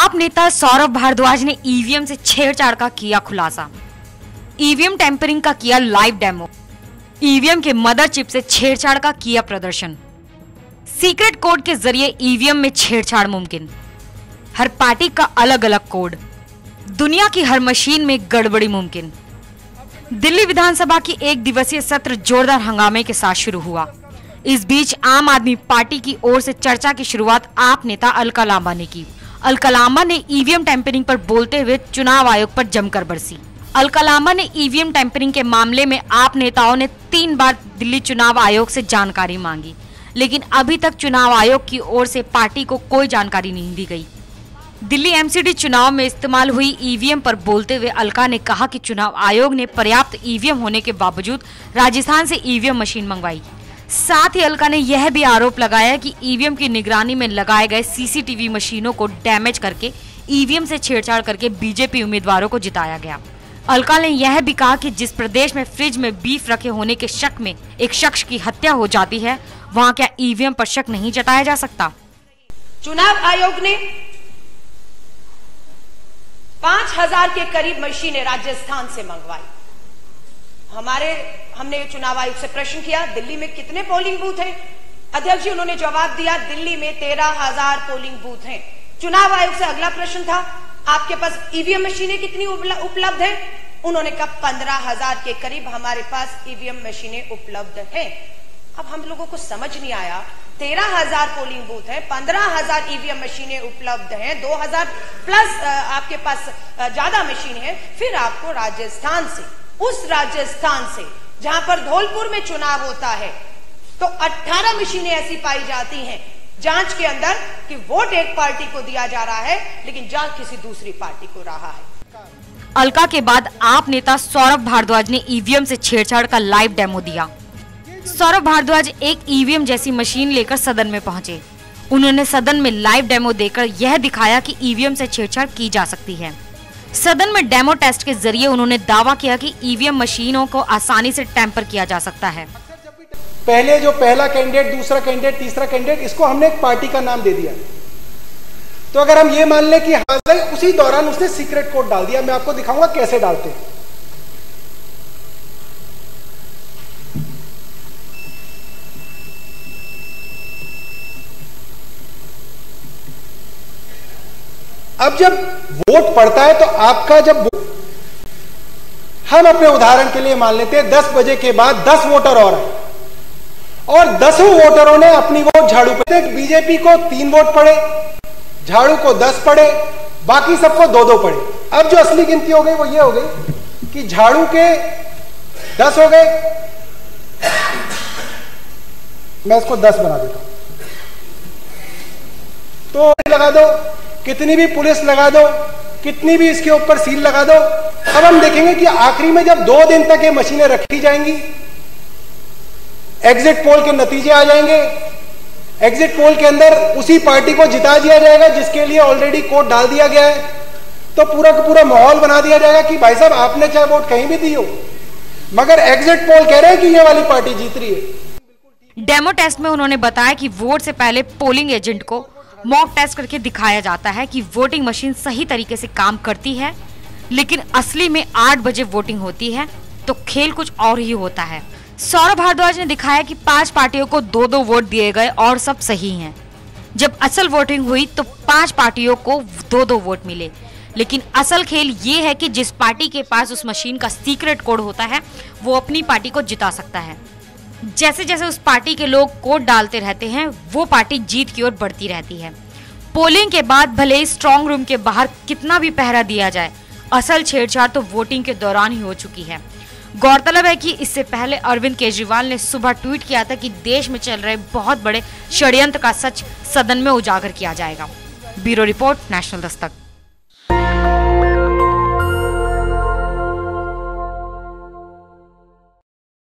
आप नेता सौरभ भारद्वाज ने ईवीएम से छेड़छाड़ का किया खुलासा। ईवीएम टेम्परिंग का किया लाइव डेमो। ईवीएम के मदर चिप से छेड़छाड़ का किया प्रदर्शन। सीक्रेट कोड के जरिए ईवीएम में छेड़छाड़ मुमकिन। हर पार्टी का अलग अलग कोड। दुनिया की हर मशीन में गड़बड़ी मुमकिन। दिल्ली विधानसभा की एक दिवसीय सत्र जोरदार हंगामे के साथ शुरू हुआ। इस बीच आम आदमी पार्टी की ओर से चर्चा की शुरुआत आप नेता अलका लांबा ने की। अलका लांबा ने ईवीएम टेम्परिंग पर बोलते हुए चुनाव आयोग पर जमकर बरसी। अलका लांबा ने ईवीएम टेम्परिंग के मामले में आप नेताओं ने 3 बार दिल्ली चुनाव आयोग से जानकारी मांगी, लेकिन अभी तक चुनाव आयोग की ओर से पार्टी को कोई जानकारी नहीं दी गई। दिल्ली एमसीडी चुनाव में इस्तेमाल हुई ईवीएम पर बोलते हुए अलका ने कहा कि चुनाव आयोग ने पर्याप्त ईवीएम होने के बावजूद राजस्थान से ईवीएम मशीन मंगवाई। साथ ही अलका ने यह भी आरोप लगाया कि ईवीएम की निगरानी में लगाए गए सीसीटीवी मशीनों को डैमेज करके ईवीएम से छेड़छाड़ करके बीजेपी उम्मीदवारों को जिताया गया। अलका ने यह भी कहा कि जिस प्रदेश में फ्रिज में बीफ रखे होने के शक में एक शख्स की हत्या हो जाती है, वहां क्या ईवीएम पर शक नहीं जताया जा सकता? चुनाव आयोग ने 5000 के करीब मशीनें राजस्थान से मंगवाई। हमने चुनाव आयोग से प्रश्न किया, दिल्ली में कितने पोलिंग बूथ हैं? अध्यक्ष जी उन्होंने जवाब दिया, दिल्ली में 13,000 पोलिंग बूथ हैं। चुनाव आयोग से अगला प्रश्न था, आपके पास ईवीएम मशीनें कितनी उपलब्ध हैं? उन्होंने कहा 15,000 के करीब हमारे पास ईवीएम मशीनें उपलब्ध हैं। अब हम लोगों को समझ नहीं आया, 13,000 पोलिंग बूथ है, 15,000 ईवीएम मशीनें उपलब्ध हैं, 2,000 प्लस आपके पास ज्यादा मशीन है, फिर आपको राजस्थान से, उस राजस्थान से जहां पर धौलपुर में चुनाव होता है, तो 18 मशीनें ऐसी पाई जाती हैं जांच के अंदर कि वोट एक पार्टी को दिया जा रहा है लेकिन जांच किसी दूसरी पार्टी को रहा है। अलका के बाद आप नेता सौरभ भारद्वाज ने ईवीएम से छेड़छाड़ का लाइव डेमो दिया। सौरभ भारद्वाज एक ईवीएम जैसी मशीन लेकर सदन में पहुंचे। उन्होंने सदन में लाइव डेमो देकर यह दिखाया कि ईवीएम से छेड़छाड़ की जा सकती है। सदन में डेमो टेस्ट के जरिए उन्होंने दावा किया कि ईवीएम मशीनों को आसानी से टेम्पर किया जा सकता है। पहले जो पहला कैंडिडेट, दूसरा कैंडिडेट, तीसरा कैंडिडेट, इसको हमने एक पार्टी का नाम दे दिया। तो अगर हम ये मान लें कि हालांकि उसी दौरान उसने सीक्रेट कोड डाल दिया, मैं आपको दिखाऊंगा कैसे डालते हैं। अब जब वोट पड़ता है तो आपका जब हम अपने उदाहरण के लिए मान लेते हैं 10 बजे के बाद 10 वोटर और हैं और 10 वोटरों ने अपनी वोट झाड़ू पे, बीजेपी को 3 वोट पड़े, झाड़ू को 10 पड़े, बाकी सबको 2-2 पड़े। अब जो असली गिनती हो गई वो ये हो गई कि झाड़ू के 10 हो गए, मैं इसको 10 बना देता हूं, तो लगा दो, कितनी भी पुलिस लगा दो, कितनी भी इसके ऊपर सील लगा दो। अब हम देखेंगे कि आखिरी में जब 2 दिन तक ये मशीनें रखी जाएंगी, एग्जिट पोल के नतीजे आ जाएंगे, एग्जिट पोल के अंदर उसी पार्टी को जिता दिया जाएगा जिसके लिए ऑलरेडी कोड डाल दिया गया है, तो पूरा का पूरा माहौल बना दिया जाएगा कि भाई साहब आपने चाहे वोट कहीं भी दी हो, मगर एग्जिट पोल कह रहे हैं कि ये वाली पार्टी जीत रही है। डेमो टेस्ट में उन्होंने बताया कि वोट से पहले पोलिंग एजेंट को मॉक टेस्ट करके दिखाया जाता है कि वोटिंग मशीन सही तरीके से काम करती है, लेकिन असली में 8 बजे वोटिंग होती है तो खेल कुछ और ही होता है। सौरभ भारद्वाज ने दिखाया कि 5 पार्टियों को 2-2 वोट दिए गए और सब सही हैं। जब असल वोटिंग हुई तो 5 पार्टियों को 2-2 वोट मिले, लेकिन असल खेल ये है कि जिस पार्टी के पास उस मशीन का सीक्रेट कोड होता है वो अपनी पार्टी को जिता सकता है। जैसे जैसे उस पार्टी के लोग कोड डालते रहते हैं वो पार्टी जीत की ओर बढ़ती रहती है। पोलिंग के बाद भले ही स्ट्रांग रूम के बाहर कितना भी पहरा दिया जाए, असल छेड़छाड़ तो वोटिंग के दौरान ही हो चुकी है। गौरतलब है कि इससे पहले अरविंद केजरीवाल ने सुबह ट्वीट किया था कि देश में चल रहे बहुत बड़े षड्यंत्र का सच सदन में उजागर किया जाएगा। Bureau report, national Dastak.